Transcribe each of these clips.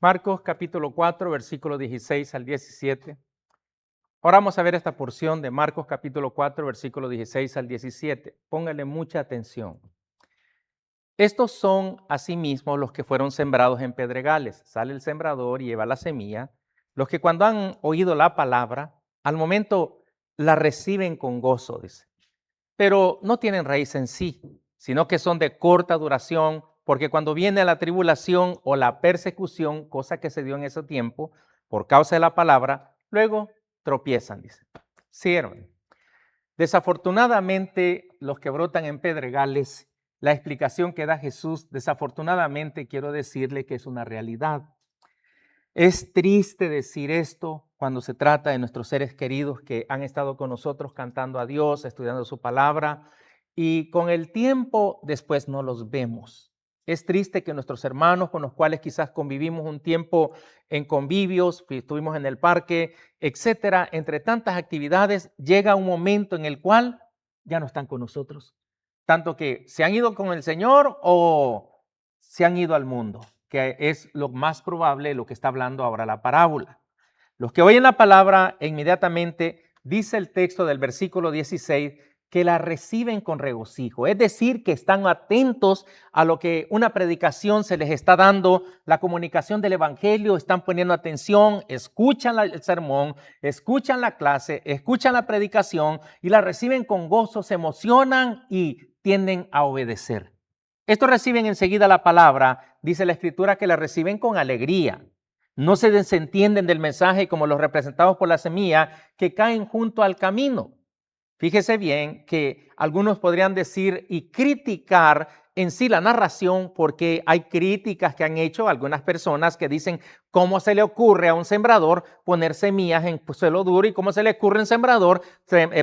Marcos capítulo 4, versículo 16 al 17. Ahora vamos a ver esta porción de Marcos capítulo 4, versículo 16 al 17. Póngale mucha atención. Estos son asimismo los que fueron sembrados en pedregales. Sale el sembrador y lleva la semilla. Los que cuando han oído la palabra, al momento la reciben con gozo, dice. Pero no tienen raíz en sí, sino que son de corta duración, porque cuando viene la tribulación o la persecución, cosa que se dio en ese tiempo, por causa de la palabra, luego tropiezan, dice. Sí, hermano. Desafortunadamente, los que brotan en pedregales, la explicación que da Jesús, desafortunadamente quiero decirle que es una realidad. Es triste decir esto cuando se trata de nuestros seres queridos que han estado con nosotros cantando a Dios, estudiando su palabra, y con el tiempo después no los vemos. Es triste que nuestros hermanos con los cuales quizás convivimos un tiempo en convivios, estuvimos en el parque, etcétera, entre tantas actividades, llega un momento en el cual ya no están con nosotros. Tanto que se han ido con el Señor o se han ido al mundo, que es lo más probable, lo que está hablando ahora la parábola. Los que oyen la palabra inmediatamente, dice el texto del versículo 16, que la reciben con regocijo, es decir, que están atentos a lo que una predicación se les está dando, la comunicación del evangelio, están poniendo atención, escuchan el sermón, escuchan la clase, escuchan la predicación y la reciben con gozo, se emocionan y tienden a obedecer. Estos reciben enseguida la palabra, dice la Escritura que la reciben con alegría. No se desentienden del mensaje como los representados por la semilla que caen junto al camino. Fíjese bien que algunos podrían decir y criticar en sí la narración porque hay críticas que han hecho algunas personas que dicen cómo se le ocurre a un sembrador poner semillas en suelo duro y cómo se le ocurre a un sembrador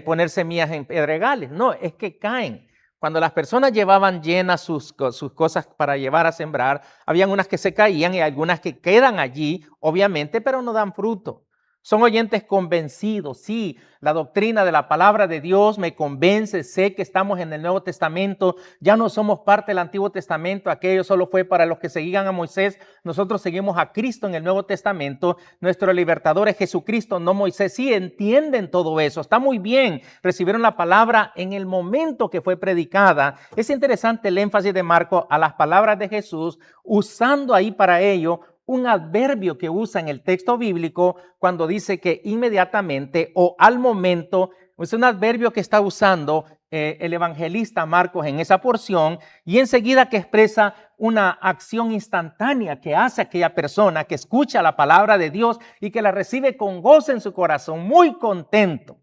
poner semillas en pedregales. No, es que caen. Cuando las personas llevaban llenas sus cosas para llevar a sembrar, habían unas que se caían y algunas que quedan allí, obviamente, pero no dan fruto. Son oyentes convencidos. Sí, la doctrina de la palabra de Dios me convence. Sé que estamos en el Nuevo Testamento. Ya no somos parte del Antiguo Testamento. Aquello solo fue para los que seguían a Moisés. Nosotros seguimos a Cristo en el Nuevo Testamento. Nuestro libertador es Jesucristo, no Moisés. Sí, entienden todo eso. Está muy bien. Recibieron la palabra en el momento que fue predicada. Es interesante el énfasis de Marcos a las palabras de Jesús, usando ahí para ello un adverbio que usa en el texto bíblico cuando dice que inmediatamente o al momento, es un adverbio que está usando el evangelista Marcos en esa porción y enseguida que expresa una acción instantánea que hace aquella persona que escucha la palabra de Dios y que la recibe con gozo en su corazón, muy contento.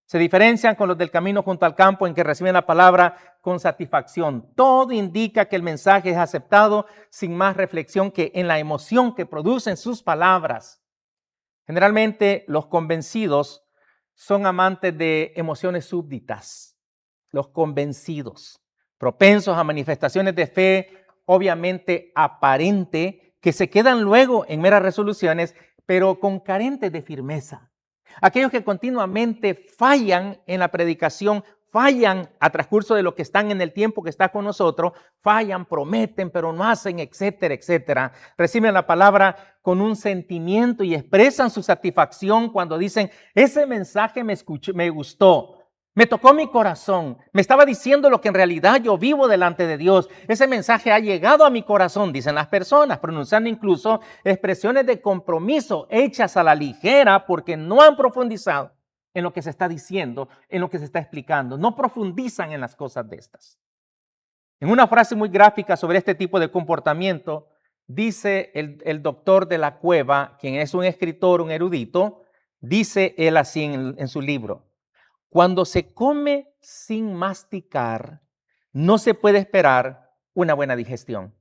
Se diferencian con los del camino junto al campo en que reciben la palabra con satisfacción. Todo indica que el mensaje es aceptado sin más reflexión que en la emoción que producen sus palabras. Generalmente los convencidos son amantes de emociones súbditas. Los convencidos, propensos a manifestaciones de fe, obviamente aparente, que se quedan luego en meras resoluciones, pero con carentes de firmeza. Aquellos que continuamente fallan en la predicación, fallan a transcurso de lo que están en el tiempo que está con nosotros, fallan, prometen, pero no hacen, etcétera, etcétera. Reciben la palabra con un sentimiento y expresan su satisfacción cuando dicen, ese mensaje me gustó. Me tocó mi corazón, me estaba diciendo lo que en realidad yo vivo delante de Dios. Ese mensaje ha llegado a mi corazón, dicen las personas, pronunciando incluso expresiones de compromiso hechas a la ligera porque no han profundizado en lo que se está diciendo, en lo que se está explicando. No profundizan en las cosas de estas. En una frase muy gráfica sobre este tipo de comportamiento, dice el doctor de la Cueva, quien es un escritor, un erudito, dice él así en su libro. Cuando se come sin masticar, no se puede esperar una buena digestión.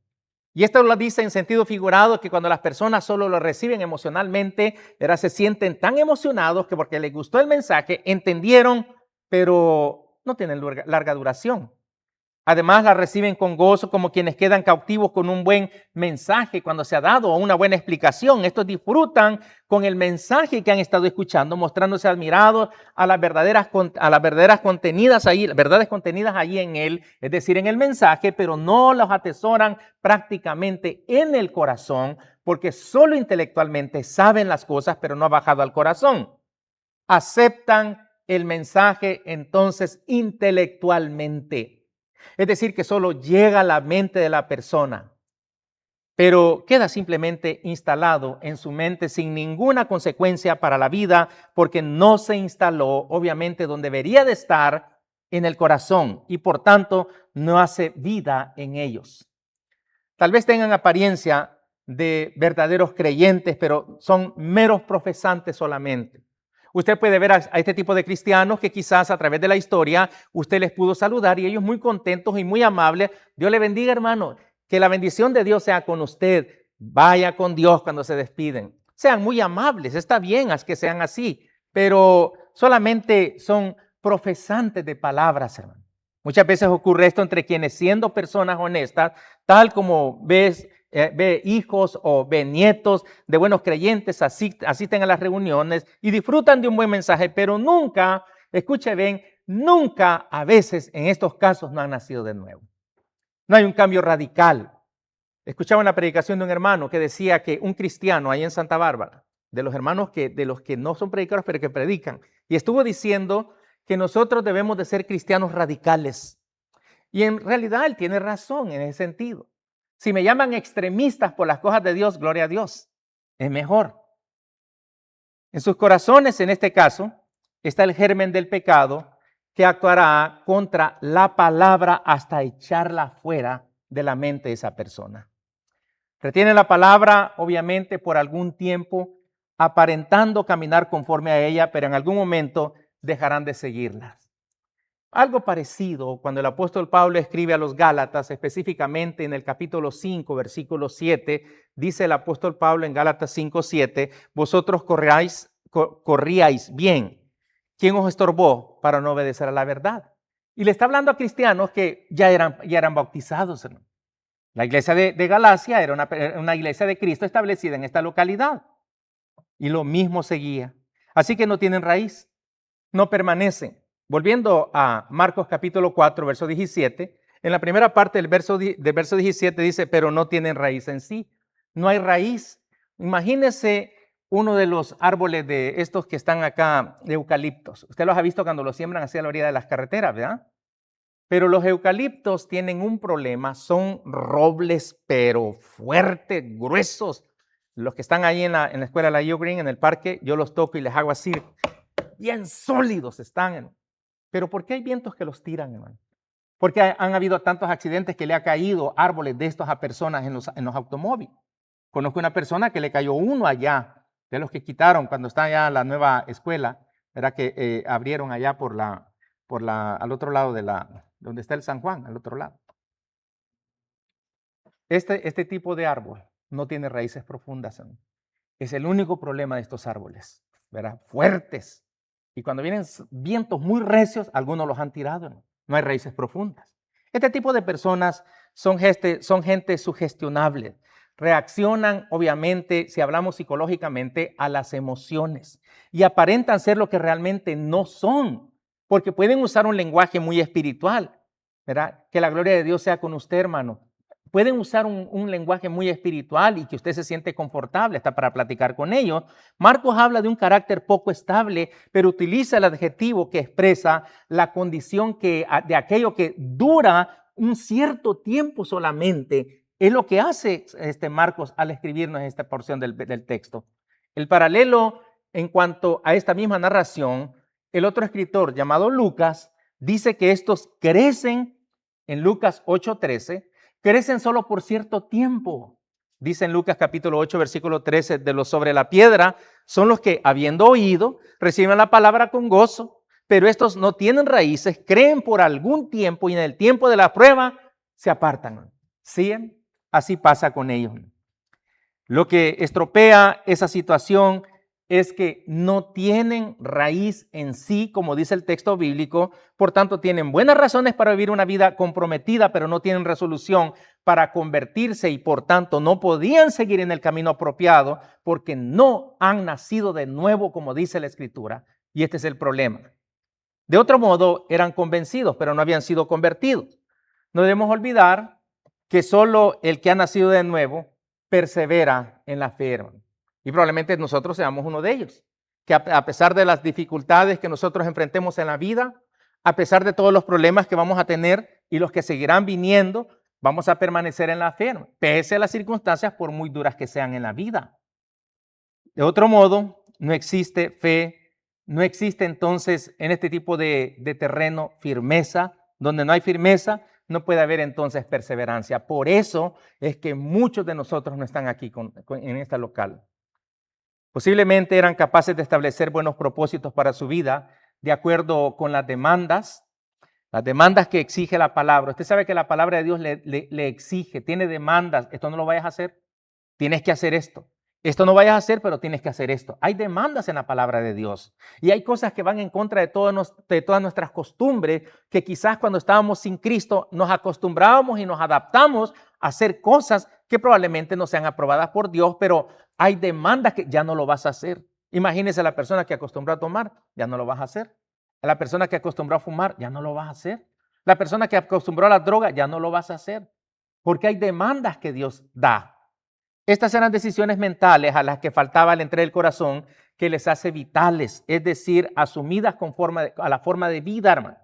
Y esto lo dice en sentido figurado, que cuando las personas solo lo reciben emocionalmente, se sienten tan emocionados que porque les gustó el mensaje, entendieron, pero no tienen larga duración. Además, la reciben con gozo como quienes quedan cautivos con un buen mensaje cuando se ha dado una buena explicación. Estos disfrutan con el mensaje que han estado escuchando, mostrándose admirados a las verdades contenidas allí en él, es decir, en el mensaje, pero no los atesoran prácticamente en el corazón, porque solo intelectualmente saben las cosas, pero no ha bajado al corazón. Aceptan el mensaje entonces intelectualmente. Es decir, que solo llega a la mente de la persona, pero queda simplemente instalado en su mente sin ninguna consecuencia para la vida, porque no se instaló, obviamente, donde debería de estar, en el corazón, y por tanto no hace vida en ellos. Tal vez tengan apariencia de verdaderos creyentes, pero son meros profesantes solamente. Usted puede ver a este tipo de cristianos que quizás a través de la historia usted les pudo saludar y ellos muy contentos y muy amables. Dios le bendiga, hermano. Que la bendición de Dios sea con usted. Vaya con Dios cuando se despiden. Sean muy amables, está bien que sean así, pero solamente son profesantes de palabras, hermano. Muchas veces ocurre esto entre quienes, siendo personas honestas, tal como ve hijos o ve nietos de buenos creyentes, asisten a las reuniones y disfrutan de un buen mensaje, pero nunca, escuche bien, nunca a veces en estos casos no han nacido de nuevo. No hay un cambio radical. Escuchaba una predicación de un hermano que decía que un cristiano ahí en Santa Bárbara, de los hermanos de los que no son predicadores pero que predican, y estuvo diciendo que nosotros debemos de ser cristianos radicales. Y en realidad él tiene razón en ese sentido. Si me llaman extremistas por las cosas de Dios, gloria a Dios, es mejor. En sus corazones, en este caso, está el germen del pecado que actuará contra la palabra hasta echarla fuera de la mente de esa persona. Retienen la palabra, obviamente, por algún tiempo, aparentando caminar conforme a ella, pero en algún momento dejarán de seguirla. Algo parecido cuando el apóstol Pablo escribe a los Gálatas, específicamente en el capítulo 5, versículo 7, dice el apóstol Pablo en Gálatas 5, 7, vosotros corríais bien. ¿Quién os estorbó para no obedecer a la verdad? Y le está hablando a cristianos que ya eran bautizados, hermano. La iglesia de Galacia era una iglesia de Cristo establecida en esta localidad. Y lo mismo seguía. Así que no tienen raíz, no permanecen. Volviendo a Marcos capítulo 4, verso 17, en la primera parte del verso 17 dice, pero no tienen raíz en sí. No hay raíz. Imagínese uno de los árboles de estos que están acá, de eucaliptos. Usted los ha visto cuando los siembran hacia la orilla de las carreteras, ¿verdad? Pero los eucaliptos tienen un problema, son robles, pero fuertes, gruesos. Los que están ahí en la escuela de la Yo Green, en el parque, yo los toco y les hago así, bien sólidos están. Pero ¿por qué hay vientos que los tiran, hermano? Porque han habido tantos accidentes que le ha caído árboles de estos a personas en los automóviles. Conozco una persona que le cayó uno allá, de los que quitaron cuando está allá la nueva escuela, era que abrieron allá al otro lado donde está el San Juan, al otro lado. Este tipo de árbol no tiene raíces profundas, hermano. Es el único problema de estos árboles, ¿verdad? Fuertes. Y cuando vienen vientos muy recios, algunos los han tirado, ¿no? No hay raíces profundas. Este tipo de personas son gente sugestionable. Reaccionan, obviamente, si hablamos psicológicamente, a las emociones. Y aparentan ser lo que realmente no son. Porque pueden usar un lenguaje muy espiritual, ¿verdad? Que la gloria de Dios sea con usted, hermano. Pueden usar un lenguaje muy espiritual y que usted se siente confortable hasta para platicar con ellos. Marcos habla de un carácter poco estable, pero utiliza el adjetivo que expresa la condición de aquello que dura un cierto tiempo solamente. Es lo que hace Marcos al escribirnos esta porción del texto. El paralelo en cuanto a esta misma narración, el otro escritor llamado Lucas dice que estos crecen en Lucas 8:13. Crecen solo por cierto tiempo. Dice en Lucas capítulo 8, versículo 13, de los sobre la piedra son los que, habiendo oído, reciben la palabra con gozo, pero estos no tienen raíces, creen por algún tiempo y en el tiempo de la prueba se apartan. ¿Sí? Así pasa con ellos. Lo que estropea esa situación es que no tienen raíz en sí, como dice el texto bíblico, por tanto tienen buenas razones para vivir una vida comprometida, pero no tienen resolución para convertirse y por tanto no podían seguir en el camino apropiado porque no han nacido de nuevo, como dice la Escritura, y este es el problema. De otro modo, eran convencidos, pero no habían sido convertidos. No debemos olvidar que solo el que ha nacido de nuevo persevera en la fe, hermano. Y probablemente nosotros seamos uno de ellos, que a pesar de las dificultades que nosotros enfrentemos en la vida, a pesar de todos los problemas que vamos a tener y los que seguirán viniendo, vamos a permanecer en la fe, pese a las circunstancias por muy duras que sean en la vida. De otro modo, no existe fe, no existe entonces en este tipo de terreno firmeza. Donde no hay firmeza, no puede haber entonces perseverancia. Por eso es que muchos de nosotros no están aquí en esta local. Posiblemente eran capaces de establecer buenos propósitos para su vida de acuerdo con las demandas que exige la palabra. Usted sabe que la palabra de Dios le exige, tiene demandas. Esto no lo vayas a hacer, tienes que hacer esto. Esto no vayas a hacer, pero tienes que hacer esto. Hay demandas en la palabra de Dios. Y hay cosas que van en contra de todas nuestras costumbres, que quizás cuando estábamos sin Cristo nos acostumbrábamos y nos adaptamos a hacer cosas que probablemente no sean aprobadas por Dios, pero hay demandas que ya no lo vas a hacer. Imagínese a la persona que acostumbró a tomar, ya no lo vas a hacer. A la persona que acostumbró a fumar, ya no lo vas a hacer. La persona que acostumbró a la droga, ya no lo vas a hacer. Porque hay demandas que Dios da. Estas eran decisiones mentales a las que faltaba el entrar el corazón que les hace vitales, es decir, asumidas a la forma de vida, hermano.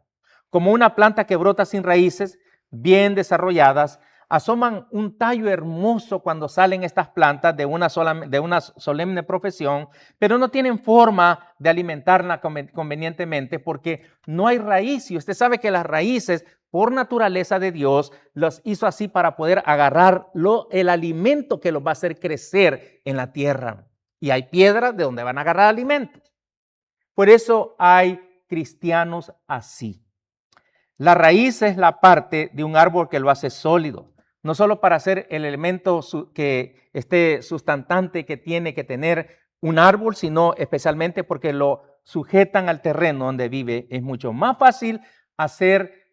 Como una planta que brota sin raíces, bien desarrolladas, asoman un tallo hermoso cuando salen estas plantas de una solemne profesión, pero no tienen forma de alimentarla convenientemente porque no hay raíz. Y usted sabe que las raíces, por naturaleza de Dios, los hizo así para poder agarrar el alimento que los va a hacer crecer en la tierra. Y hay piedras de donde van a agarrar alimentos. Por eso hay cristianos así. La raíz es la parte de un árbol que lo hace sólido, no solo para ser el elemento sustantante que tiene que tener un árbol, sino especialmente porque lo sujetan al terreno donde vive. Es mucho más fácil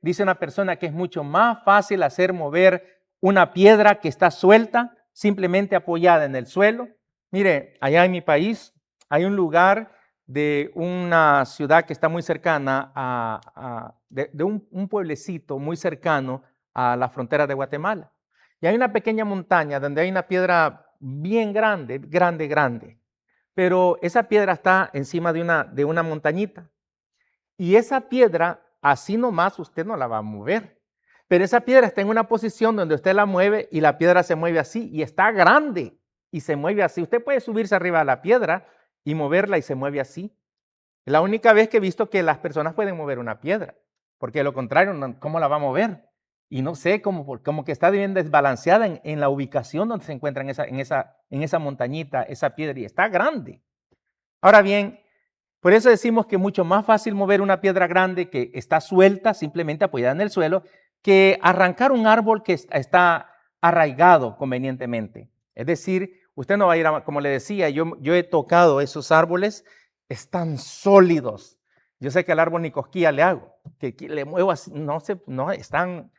dice una persona que es mucho más fácil hacer mover una piedra que está suelta, simplemente apoyada en el suelo. Mire, allá en mi país hay un lugar de una ciudad que está muy cercana de un pueblecito muy cercano a la frontera de Guatemala. Y hay una pequeña montaña donde hay una piedra bien grande, grande. Pero esa piedra está encima de una montañita. Y esa piedra, así nomás usted no la va a mover. Pero esa piedra está en una posición donde usted la mueve y la piedra se mueve así y está grande y se mueve así. Usted puede subirse arriba de la piedra y moverla y se mueve así. Es la única vez que he visto que las personas pueden mover una piedra, porque de lo contrario, ¿cómo la va a mover? Y no sé, como que está bien desbalanceada en la ubicación donde se encuentra en esa montañita, esa piedra, y está grande. Ahora bien, por eso decimos que es mucho más fácil mover una piedra grande que está suelta, simplemente apoyada en el suelo, que arrancar un árbol que está arraigado convenientemente. Es decir, usted no va a ir como le decía, yo he tocado esos árboles, están sólidos. Yo sé que al árbol ni cosquilla le hago, que le muevo así, no, están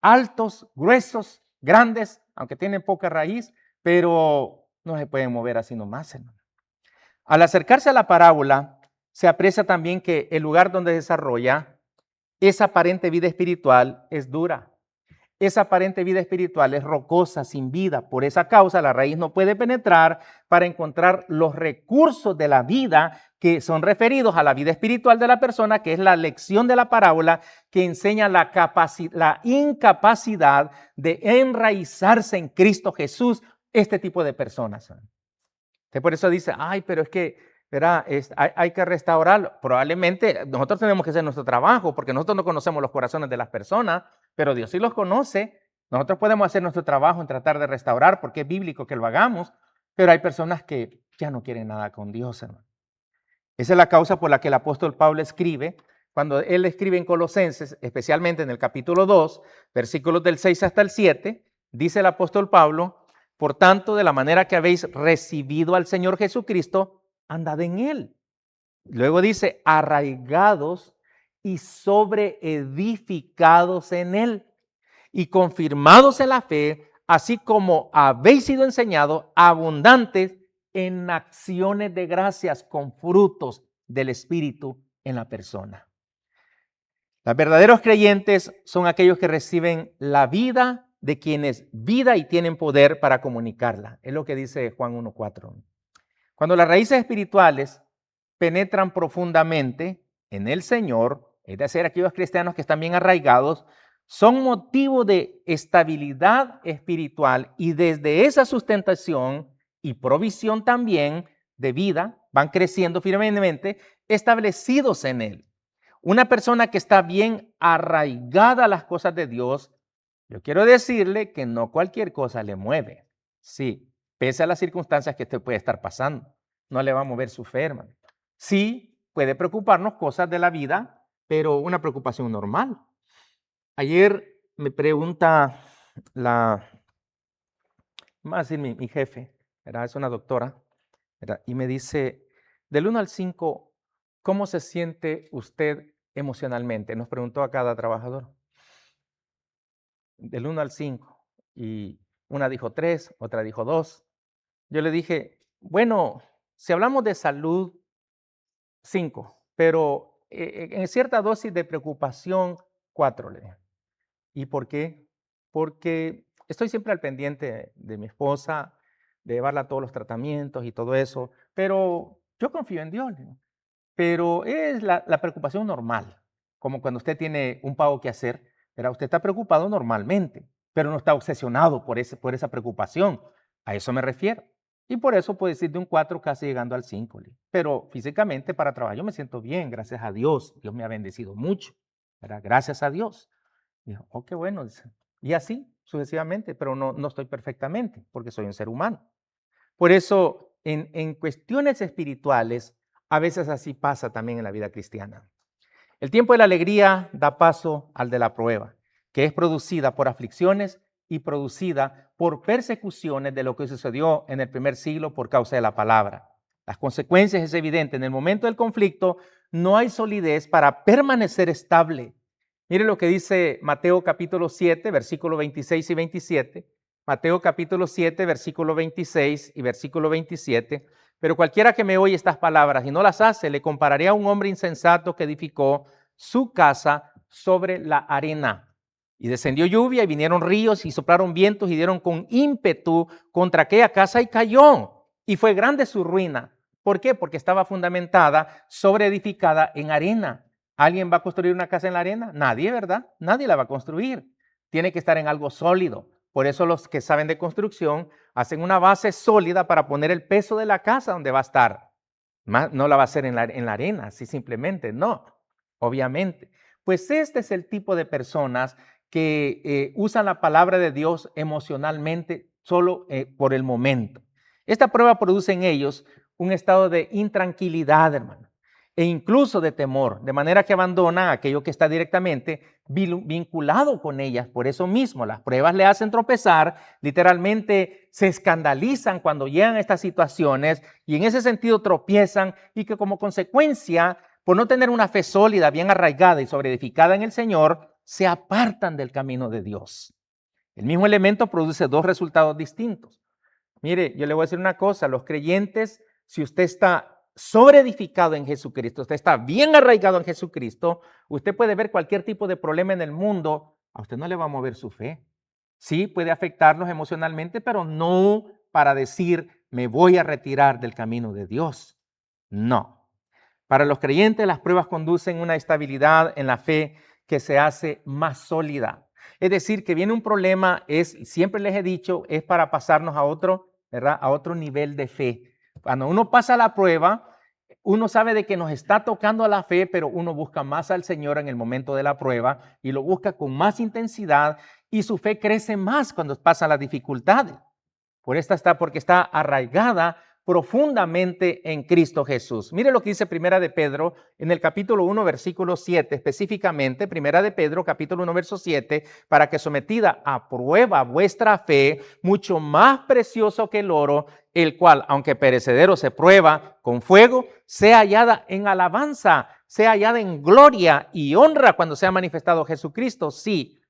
altos, gruesos, grandes, aunque tienen poca raíz, pero no se pueden mover así nomás, hermano. Al acercarse a la parábola, se aprecia también que el lugar donde se desarrolla esa aparente vida espiritual es dura. Esa aparente vida espiritual es rocosa, sin vida. Por esa causa, la raíz no puede penetrar para encontrar los recursos de la vida que son referidos a la vida espiritual de la persona, que es la lección de la parábola que enseña la incapacidad de enraizarse en Cristo Jesús, este tipo de personas. Por eso dice, pero es que ¿verdad? Hay que restaurarlo. Probablemente nosotros tenemos que hacer nuestro trabajo porque nosotros no conocemos los corazones de las personas, pero Dios sí los conoce. Nosotros podemos hacer nuestro trabajo en tratar de restaurar porque es bíblico que lo hagamos, pero hay personas que ya no quieren nada con Dios, hermano. Esa es la causa por la que el apóstol Pablo escribe, cuando él escribe en Colosenses, especialmente en el capítulo 2, versículos del 6 hasta el 7, dice el apóstol Pablo, por tanto, de la manera que habéis recibido al Señor Jesucristo, andad en él. Luego dice, arraigados y sobreedificados en él y confirmados en la fe, así como habéis sido enseñados, abundantes en acciones de gracias con frutos del Espíritu en la persona. Los verdaderos creyentes son aquellos que reciben la vida de quienes vida y tienen poder para comunicarla. Es lo que dice Juan 1:4. Cuando las raíces espirituales penetran profundamente en el Señor, es decir, aquellos cristianos que están bien arraigados, son motivo de estabilidad espiritual y desde esa sustentación y provisión también de vida, van creciendo firmemente, establecidos en Él. Una persona que está bien arraigada a las cosas de Dios, yo quiero decirle que no cualquier cosa le mueve. Sí, pese a las circunstancias que usted puede estar pasando, no le va a mover su fe, hermano. Sí, puede preocuparnos cosas de la vida, pero una preocupación normal. Ayer me pregunta vamos a decir mi jefe, ¿verdad? Es una doctora, ¿verdad? Y me dice, del 1 al 5, ¿cómo se siente usted emocionalmente? Nos preguntó a cada trabajador. Del 1 al 5. Y una dijo 3, otra dijo 2. Yo le dije, bueno, si hablamos de salud, 5, pero en cierta dosis de preocupación, 4 le dije. ¿Y por qué? Porque estoy siempre al pendiente de mi esposa, de llevarla a todos los tratamientos y todo eso, pero yo confío en Dios. Pero es la preocupación normal, como cuando usted tiene un pago que hacer, ¿verdad? Usted está preocupado normalmente, pero no está obsesionado por esa preocupación. A eso me refiero. Y por eso puedo decir de un 4 casi llegando al 5. Pero físicamente para trabajar yo me siento bien, gracias a Dios. Dios me ha bendecido mucho, ¿verdad? Gracias a Dios. Dijo, oh, qué bueno. Y así sucesivamente, pero no estoy perfectamente porque soy un ser humano. Por eso, en cuestiones espirituales, a veces así pasa también en la vida cristiana. El tiempo de la alegría da paso al de la prueba, que es producida por aflicciones y producida por persecuciones de lo que sucedió en el primer siglo por causa de la palabra. Las consecuencias es evidente. En el momento del conflicto no hay solidez para permanecer estable. Mire lo que dice Mateo capítulo 7, versículos 26 y 27. Mateo capítulo 7, versículo 26 y versículo 27. Pero cualquiera que me oye estas palabras y no las hace, le compararé a un hombre insensato que edificó su casa sobre la arena. Y descendió lluvia y vinieron ríos y soplaron vientos y dieron con ímpetu contra aquella casa y cayó. Y fue grande su ruina. ¿Por qué? Porque estaba fundamentada, sobre edificada en arena. ¿Alguien va a construir una casa en la arena? Nadie, ¿verdad? Nadie la va a construir. Tiene que estar en algo sólido. Por eso los que saben de construcción hacen una base sólida para poner el peso de la casa donde va a estar. No la va a hacer en la arena, así simplemente, no, obviamente. Pues este es el tipo de personas que usan la palabra de Dios emocionalmente solo por el momento. Esta prueba produce en ellos un estado de intranquilidad, hermano, e incluso de temor, de manera que abandonan aquello que está directamente vinculado con ellas. Por eso mismo, las pruebas le hacen tropezar, literalmente se escandalizan cuando llegan a estas situaciones y en ese sentido tropiezan y que como consecuencia, por no tener una fe sólida, bien arraigada y sobreedificada en el Señor, se apartan del camino de Dios. El mismo elemento produce dos resultados distintos. Mire, yo le voy a decir una cosa, los creyentes, si usted está sobreedificado en Jesucristo, usted está bien arraigado en Jesucristo, usted puede ver cualquier tipo de problema en el mundo, a usted no le va a mover su fe. Sí, puede afectarnos emocionalmente, pero no para decir, me voy a retirar del camino de Dios. No. Para los creyentes, las pruebas conducen a una estabilidad en la fe que se hace más sólida. Es decir, que viene un problema, siempre les he dicho, es para pasarnos a otro, ¿verdad? A otro nivel de fe. Cuando uno pasa la prueba, uno sabe de que nos está tocando la fe, pero uno busca más al Señor en el momento de la prueba y lo busca con más intensidad y su fe crece más cuando pasan las dificultades. Porque está arraigada profundamente en Cristo Jesús. Mire lo que dice Primera de Pedro en el capítulo 1, versículo 7, específicamente, Primera de Pedro, capítulo 1, verso 7, para que sometida a prueba vuestra fe, mucho más precioso que el oro, el cual, aunque perecedero se prueba con fuego, sea hallada en alabanza, sea hallada en gloria y honra cuando sea manifestado Jesucristo. Sí,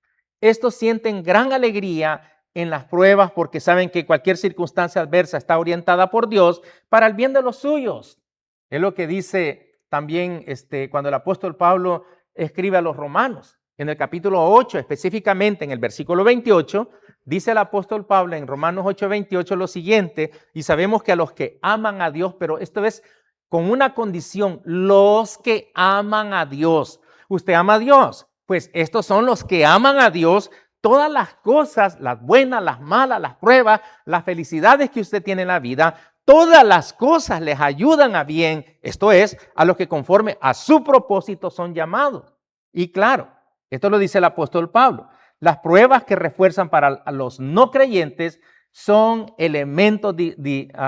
estos sienten gran alegría en las pruebas porque saben que cualquier circunstancia adversa está orientada por Dios para el bien de los suyos. Es lo que dice también cuando el apóstol Pablo escribe a los romanos. En el capítulo 8, específicamente en el versículo 28, dice el apóstol Pablo en Romanos 8:28 lo siguiente, y sabemos que a los que aman a Dios, pero esto es con una condición, los que aman a Dios. ¿Usted ama a Dios? Pues estos son los que aman a Dios. Todas las cosas, las buenas, las malas, las pruebas, las felicidades que usted tiene en la vida, todas las cosas les ayudan a bien, esto es, a los que conforme a su propósito son llamados. Y claro, esto lo dice el apóstol Pablo, las pruebas que refuerzan para los no creyentes son elementos,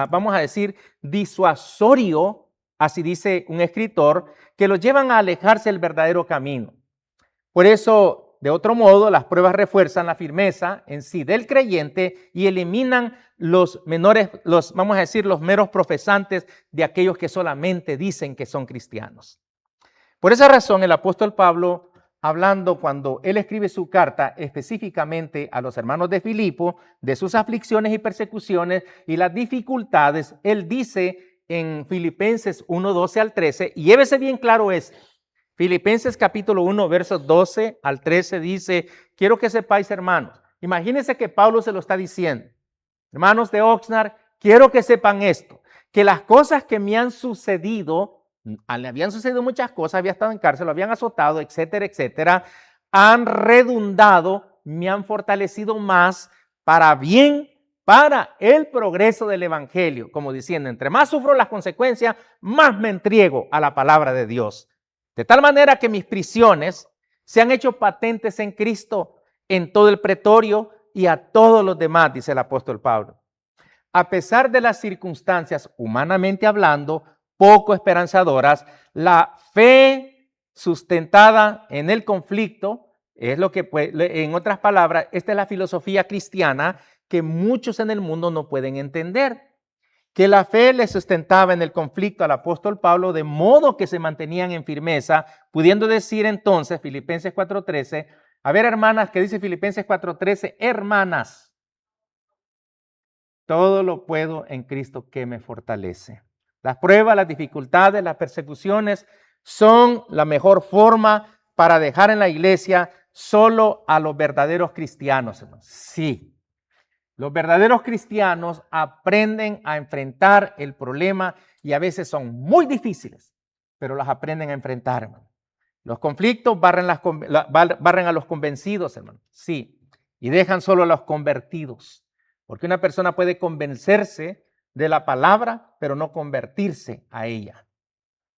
vamos a decir, disuasorio, así dice un escritor, que los llevan a alejarse del verdadero camino. Por eso, de otro modo, las pruebas refuerzan la firmeza en sí del creyente y eliminan los vamos a decir, los meros profesantes de aquellos que solamente dicen que son cristianos. Por esa razón, el apóstol Pablo, hablando cuando él escribe su carta específicamente a los hermanos de Filipo, de sus aflicciones y persecuciones y las dificultades, él dice en Filipenses 1:12 al 13, y llévese bien claro esto. Filipenses capítulo 1, versos 12 al 13 dice, quiero que sepáis, hermanos, imagínense que Pablo se lo está diciendo. Hermanos de Oxnard, quiero que sepan esto, que las cosas que me han sucedido, le habían sucedido muchas cosas, había estado en cárcel, lo habían azotado, etcétera, etcétera, han redundado, me han fortalecido más para bien, para el progreso del evangelio, como diciendo, entre más sufro las consecuencias, más me entrego a la palabra de Dios. De tal manera que mis prisiones se han hecho patentes en Cristo, en todo el pretorio y a todos los demás, dice el apóstol Pablo. A pesar de las circunstancias, humanamente hablando, poco esperanzadoras, la fe sustentada en el conflicto es lo que, en otras palabras, esta es la filosofía cristiana que muchos en el mundo no pueden entender. Que la fe le sustentaba en el conflicto al apóstol Pablo, de modo que se mantenían en firmeza, pudiendo decir entonces, Filipenses 4:13, a ver, hermanas, ¿qué dice Filipenses 4:13? Hermanas, todo lo puedo en Cristo que me fortalece. Las pruebas, las dificultades, las persecuciones son la mejor forma para dejar en la iglesia solo a los verdaderos cristianos, hermanos. Sí. Los verdaderos cristianos aprenden a enfrentar el problema y a veces son muy difíciles, pero las aprenden a enfrentar, hermano. Los conflictos barren a los convencidos, hermano. Sí, y dejan solo a los convertidos. Porque una persona puede convencerse de la palabra, pero no convertirse a ella.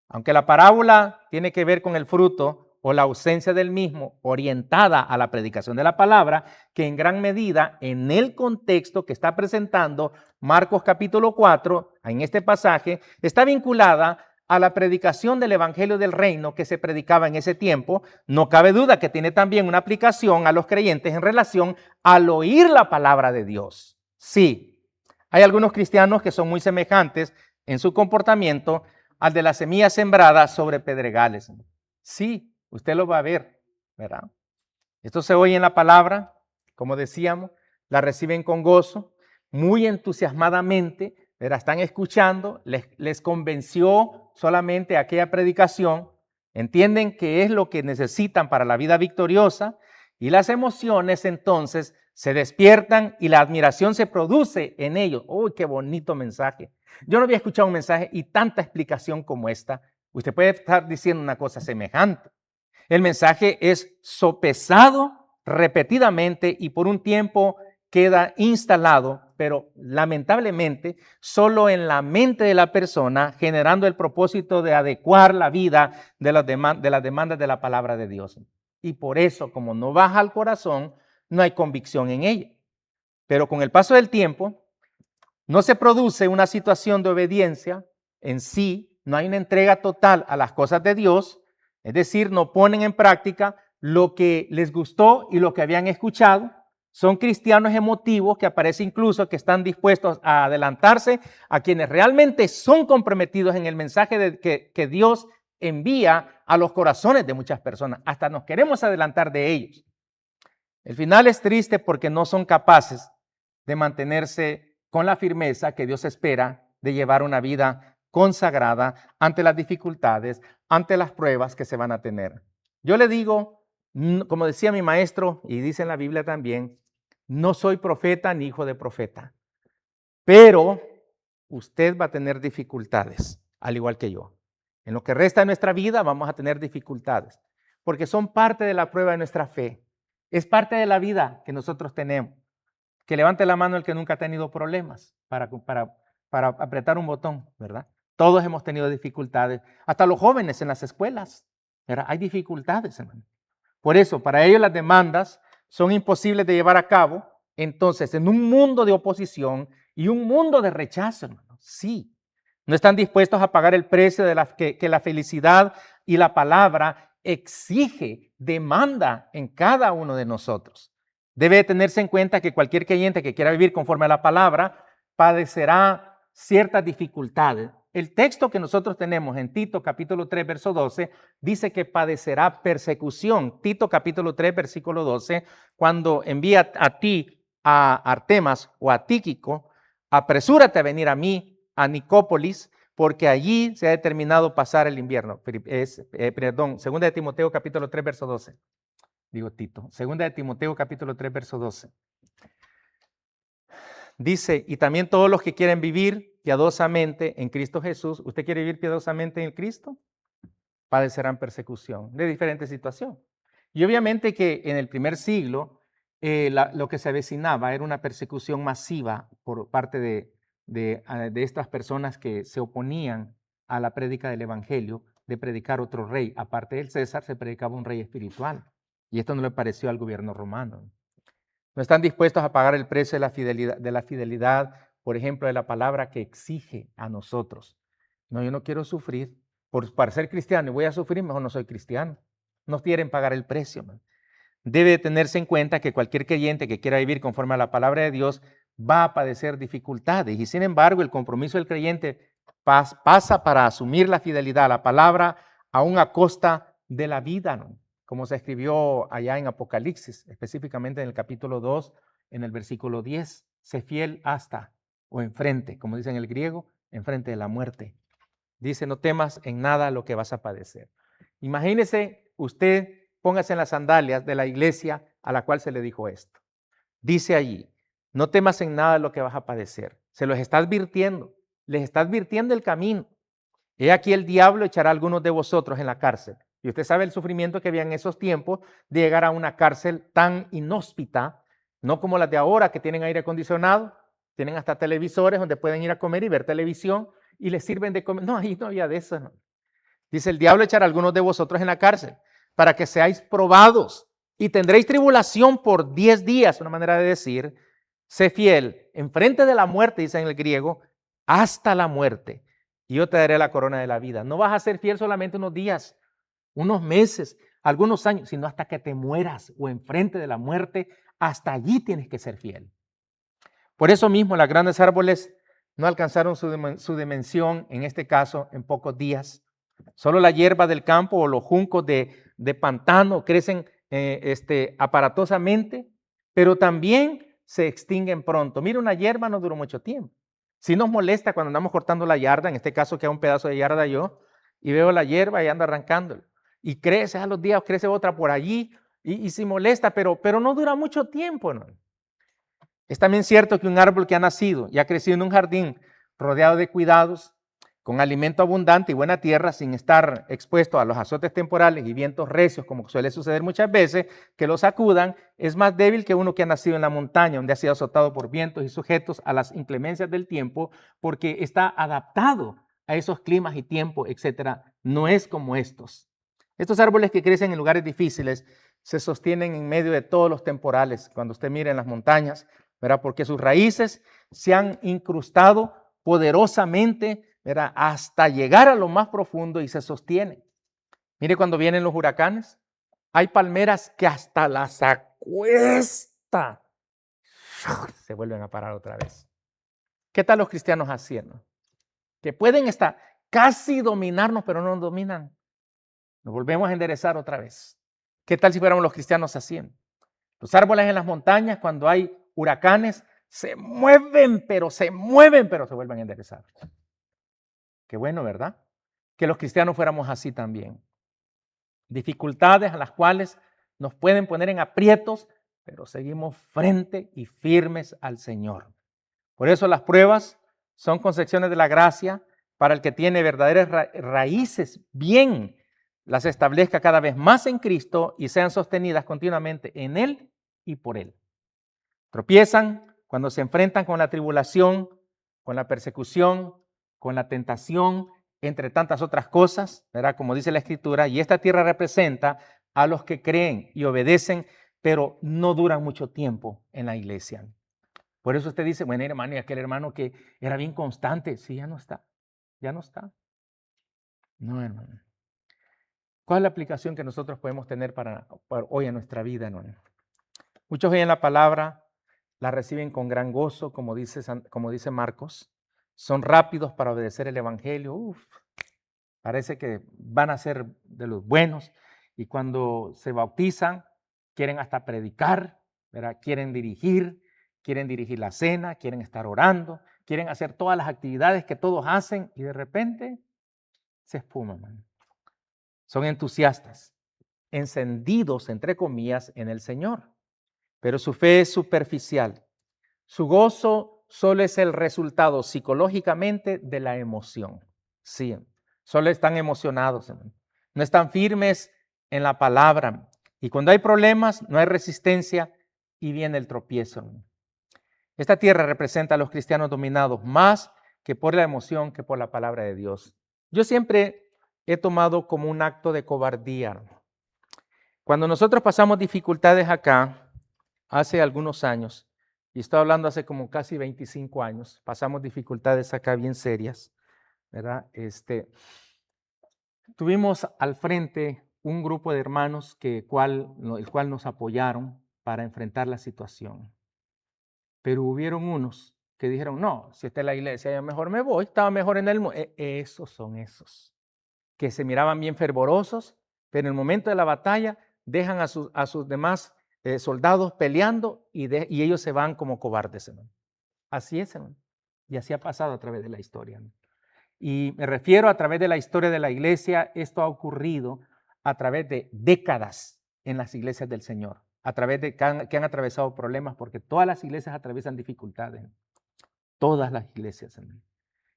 Aunque la parábola tiene que ver con el fruto o la ausencia del mismo, orientada a la predicación de la palabra, que en gran medida en el contexto que está presentando Marcos capítulo 4, en este pasaje, está vinculada a la predicación del evangelio del reino que se predicaba en ese tiempo. No cabe duda que tiene también una aplicación a los creyentes en relación al oír la palabra de Dios. Sí, hay algunos cristianos que son muy semejantes en su comportamiento al de las semillas sembradas sobre pedregales. Sí, usted lo va a ver, ¿verdad? Esto se oye en la palabra, como decíamos, la reciben con gozo, muy entusiasmadamente, ¿verdad? Están escuchando, les convenció solamente aquella predicación, entienden que es lo que necesitan para la vida victoriosa y las emociones entonces se despiertan y la admiración se produce en ellos. ¡Uy, qué bonito mensaje! Yo no había escuchado un mensaje y tanta explicación como esta. Usted puede estar diciendo una cosa semejante. El mensaje es sopesado repetidamente y por un tiempo queda instalado, pero lamentablemente solo en la mente de la persona, generando el propósito de adecuar la vida de las demandas de la palabra de Dios. Y por eso, como no baja al corazón, no hay convicción en ella. Pero con el paso del tiempo, No se produce una situación de obediencia en sí, no hay una entrega total a las cosas de Dios, es decir, no ponen en práctica lo que les gustó y lo que habían escuchado. Son cristianos emotivos que aparece incluso que están dispuestos a adelantarse a quienes realmente son comprometidos en el mensaje que Dios envía a los corazones de muchas personas. Hasta nos queremos adelantar de ellos. El final es triste porque no son capaces de mantenerse con la firmeza que Dios espera de llevar una vida consagrada ante las dificultades, ante las pruebas que se van a tener. Yo le digo, como decía mi maestro, y dice en la Biblia también, no soy profeta ni hijo de profeta, pero usted va a tener dificultades, al igual que yo. En lo que resta de nuestra vida vamos a tener dificultades, porque son parte de la prueba de nuestra fe. Es parte de la vida que nosotros tenemos. Que levante la mano el que nunca ha tenido problemas para apretar un botón, ¿verdad? Todos hemos tenido dificultades, hasta los jóvenes en las escuelas, ¿verdad? Hay dificultades, hermano. Por eso, para ellos las demandas son imposibles de llevar a cabo. Entonces, en un mundo de oposición y un mundo de rechazo, hermano, sí, no están dispuestos a pagar el precio de que la felicidad y la palabra exige, demanda en cada uno de nosotros. Debe tenerse en cuenta que cualquier creyente que quiera vivir conforme a la palabra padecerá ciertas dificultades. El texto que nosotros tenemos en Tito capítulo 3, verso 12, dice que padecerá persecución. Tito capítulo 3, versículo 12, cuando envía a ti, a Artemas o a Tíquico, apresúrate a venir a mí, a Nicópolis, porque allí se ha determinado pasar el invierno. Segunda de Timoteo capítulo 3, verso 12. Digo Tito, segunda de Timoteo capítulo 3, verso 12. Dice, y también todos los que quieren vivir piadosamente en Cristo Jesús, ¿usted quiere vivir piadosamente en el Cristo? Padecerán persecución de diferente situación. Y obviamente que en el primer siglo lo que se avecinaba era una persecución masiva por parte de estas personas que se oponían a la prédica del Evangelio, de predicar otro rey. Aparte del César, se predicaba un rey espiritual. Y esto no le pareció al gobierno romano. No están dispuestos a pagar el precio de la fidelidad, por ejemplo, de la palabra que exige a nosotros. No, yo no quiero sufrir. Para ser cristiano y voy a sufrir, mejor no soy cristiano. No quieren pagar el precio. Man. Debe tenerse en cuenta que cualquier creyente que quiera vivir conforme a la palabra de Dios va a padecer dificultades. Y sin embargo, el compromiso del creyente pasa para asumir la fidelidad a la palabra aún a costa de la vida, ¿no? Como se escribió allá en Apocalipsis, específicamente en el capítulo 2, en el versículo 10, sé fiel hasta o enfrente, como dice en el griego, enfrente de la muerte. Dice, no temas en nada lo que vas a padecer. Imagínese usted, póngase en las sandalias de la iglesia a la cual se le dijo esto. Dice allí, no temas en nada lo que vas a padecer. Se los está advirtiendo, les está advirtiendo el camino. He aquí el diablo echará a algunos de vosotros en la cárcel. Y usted sabe el sufrimiento que había en esos tiempos de llegar a una cárcel tan inhóspita, no como las de ahora que tienen aire acondicionado, tienen hasta televisores donde pueden ir a comer y ver televisión y les sirven de comer. No, ahí no había de eso. No. Dice, el diablo echará a algunos de vosotros en la cárcel para que seáis probados y tendréis tribulación por 10 días, una manera de decir, sé fiel, enfrente de la muerte, dice en el griego, hasta la muerte, y yo te daré la corona de la vida. No vas a ser fiel solamente unos días, unos meses, algunos años, sino hasta que te mueras o enfrente de la muerte, hasta allí tienes que ser fiel. Por eso mismo los grandes árboles no alcanzaron su dimensión, en este caso, en pocos días. Solo la hierba del campo o los juncos de pantano crecen aparatosamente, pero también se extinguen pronto. Mira, una hierba no dura mucho tiempo. Si nos molesta cuando andamos cortando la yarda, en este caso queda un pedazo de yarda yo, y veo la hierba y ando arrancándola. Y crece, a los días crece otra por allí, y se molesta, pero no dura mucho tiempo, ¿no? Es también cierto que un árbol que ha nacido y ha crecido en un jardín rodeado de cuidados, con alimento abundante y buena tierra, sin estar expuesto a los azotes temporales y vientos recios, como suele suceder muchas veces, que lo sacudan, es más débil que uno que ha nacido en la montaña, donde ha sido azotado por vientos y sujetos a las inclemencias del tiempo, porque está adaptado a esos climas y tiempos, etcétera. No es como estos. Estos árboles que crecen en lugares difíciles se sostienen en medio de todos los temporales. Cuando usted mira en las montañas, ¿verdad? Porque sus raíces se han incrustado poderosamente, ¿verdad? Hasta llegar a lo más profundo y se sostienen. Mire cuando vienen los huracanes, hay palmeras que hasta las acuesta, se vuelven a parar otra vez. ¿Qué tal los cristianos haciendo? Que pueden estar casi dominarnos, pero no nos dominan. Nos volvemos a enderezar otra vez. ¿Qué tal si fuéramos los cristianos haciendo? Los árboles en las montañas, cuando hay huracanes, se mueven, pero se vuelven a enderezar. Qué bueno, ¿verdad? Que los cristianos fuéramos así también. Dificultades a las cuales nos pueden poner en aprietos, pero seguimos frente y firmes al Señor. Por eso las pruebas son concepciones de la gracia para el que tiene verdaderas raíces bien, las establezca cada vez más en Cristo y sean sostenidas continuamente en Él y por Él. Tropiezan cuando se enfrentan con la tribulación, con la persecución, con la tentación, entre tantas otras cosas, ¿verdad? Como dice la Escritura, y esta tierra representa a los que creen y obedecen, pero no duran mucho tiempo en la iglesia. Por eso usted dice, bueno, hermano, y aquel hermano que era bien constante, sí, ya no está, ya no está. No, hermano. ¿Cuál es la aplicación que nosotros podemos tener para hoy en nuestra vida, hermano? Muchos oyen la palabra, la reciben con gran gozo, como dice Marcos. Son rápidos para obedecer el evangelio. Parece que van a ser de los buenos. Y cuando se bautizan, quieren hasta predicar, ¿verdad? Quieren dirigir la cena, quieren estar orando, quieren hacer todas las actividades que todos hacen y de repente se esfuman, man. Son entusiastas, encendidos, entre comillas, en el Señor. Pero su fe es superficial. Su gozo solo es el resultado psicológicamente de la emoción. Sí, solo están emocionados, no están firmes en la palabra. Y cuando hay problemas, no hay resistencia y viene el tropiezo. Esta tierra representa a los cristianos dominados más que por la emoción, que por la palabra de Dios. Yo siempre he tomado como un acto de cobardía. Cuando nosotros pasamos dificultades acá, hace algunos años, y estoy hablando hace como casi 25 años, pasamos dificultades acá bien serias, ¿verdad? Tuvimos al frente un grupo de hermanos el cual nos apoyaron para enfrentar la situación. Pero hubieron unos que dijeron, no, si está en la iglesia, yo mejor me voy, estaba mejor en el mundo. Esos son esos, que se miraban bien fervorosos, pero en el momento de la batalla dejan a sus demás soldados peleando y ellos se van como cobardes, hermano. Así es, hermano. Y así ha pasado a través de la historia, ¿no? Y me refiero a través de la historia de la iglesia, esto ha ocurrido a través de décadas en las iglesias del Señor, a través de que han atravesado problemas, porque todas las iglesias atraviesan dificultades, todas las iglesias.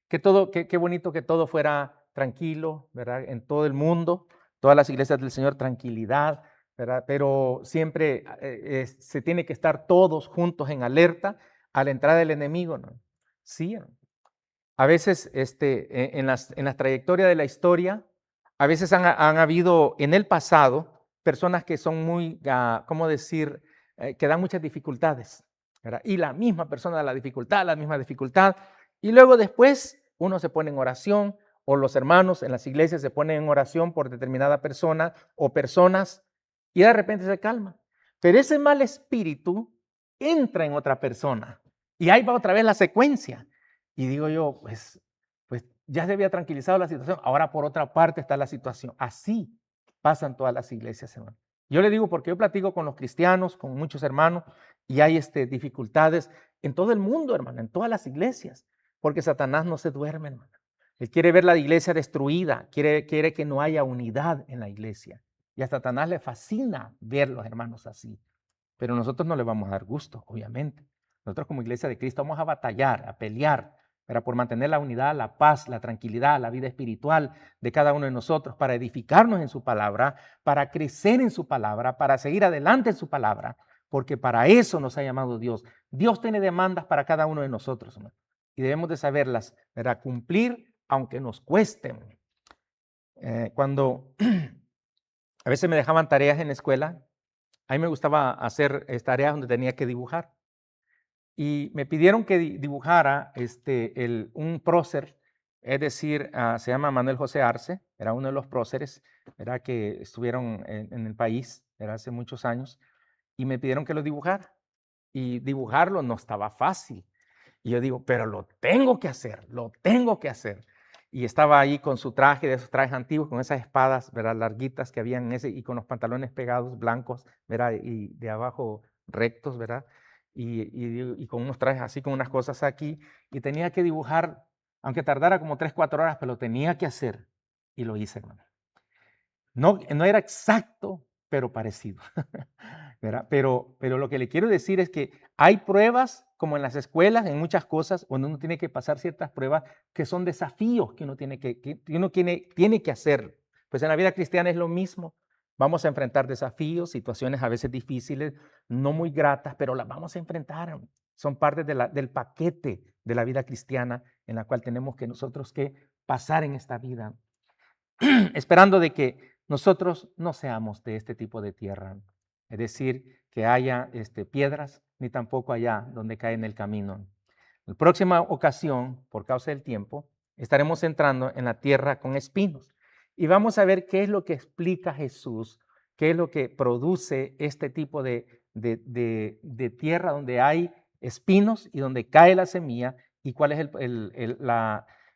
Qué bonito que todo fuera tranquilo, ¿verdad? En todo el mundo, todas las iglesias del Señor, tranquilidad, ¿verdad? Pero siempre se tiene que estar todos juntos en alerta a la entrada del enemigo, ¿no? Sí, ¿no? A veces en las trayectorias de la historia, a veces han habido en el pasado personas que son muy, ¿cómo decir?, que dan muchas dificultades, ¿verdad? Y la misma persona da la misma dificultad, y luego después uno se pone en oración, o los hermanos en las iglesias se ponen en oración por determinada persona o personas, y de repente se calma. Pero ese mal espíritu entra en otra persona, y ahí va otra vez la secuencia. Y digo yo, pues ya se había tranquilizado la situación, ahora por otra parte está la situación. Así pasan todas las iglesias, hermano. Yo le digo porque yo platico con los cristianos, con muchos hermanos, y hay dificultades en todo el mundo, hermano, en todas las iglesias, porque Satanás no se duerme, hermano. Él quiere ver la iglesia destruida, quiere que no haya unidad en la iglesia. Y a Satanás le fascina ver los hermanos así. Pero nosotros no le vamos a dar gusto, obviamente. Nosotros como iglesia de Cristo vamos a batallar, a pelear, por mantener la unidad, la paz, la tranquilidad, la vida espiritual de cada uno de nosotros, para edificarnos en su palabra, para crecer en su palabra, para seguir adelante en su palabra, porque para eso nos ha llamado Dios. Dios tiene demandas para cada uno de nosotros, ¿no? Y debemos de saberlas, cumplir aunque nos cuesten. Cuando a veces me dejaban tareas en la escuela, a mí me gustaba hacer tareas donde tenía que dibujar. y me pidieron que dibujara un prócer, es decir, se llama Manuel José Arce, era uno de los próceres, era que estuvieron en el país, era hace muchos años, y me pidieron que lo dibujara. Y dibujarlo no estaba fácil. Y yo digo, pero lo tengo que hacer, lo tengo que hacer. Y estaba ahí con su traje, de esos trajes antiguos, con esas espadas, ¿verdad? Larguitas que habían en ese, y con los pantalones pegados, blancos, ¿verdad? Y de abajo rectos, ¿verdad? Y con unos trajes así, con unas cosas aquí. Y tenía que dibujar, aunque tardara como 3, 4 horas, pero lo tenía que hacer. Y lo hice, hermano. No era exacto, pero parecido. ¿Verdad? Pero lo que le quiero decir es que hay pruebas, como en las escuelas, en muchas cosas, donde uno tiene que pasar ciertas pruebas que son desafíos que uno tiene que hacer. Pues en la vida cristiana es lo mismo. Vamos a enfrentar desafíos, situaciones a veces difíciles, no muy gratas, pero las vamos a enfrentar. Son parte del paquete de la vida cristiana en la cual tenemos que nosotros que pasar en esta vida, esperando de que nosotros no seamos de este tipo de tierra. Es decir, que haya piedras, ni tampoco allá donde cae en el camino. En la próxima ocasión, por causa del tiempo, estaremos entrando en la tierra con espinos. Y vamos a ver qué es lo que explica Jesús, qué es lo que produce este tipo de tierra donde hay espinos y donde cae la semilla, y cuál es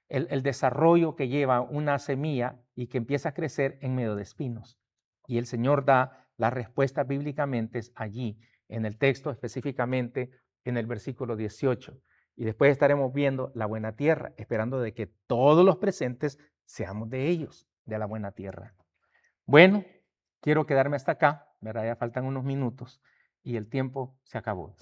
el desarrollo que lleva una semilla y que empieza a crecer en medio de espinos. Y el Señor da la respuesta bíblicamente allí, en el texto específicamente en el versículo 18. Y después estaremos viendo la buena tierra, esperando de que todos los presentes seamos de ellos, de la buena tierra. Bueno, quiero quedarme hasta acá, ¿verdad? Ya faltan unos minutos y el tiempo se acabó.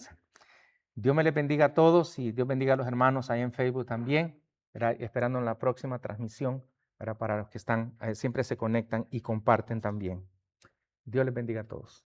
Dios me les bendiga a todos y Dios bendiga a los hermanos ahí en Facebook también, ¿verdad? Esperando en la próxima transmisión, ¿verdad? Para los que están, siempre se conectan y comparten también. Dios les bendiga a todos.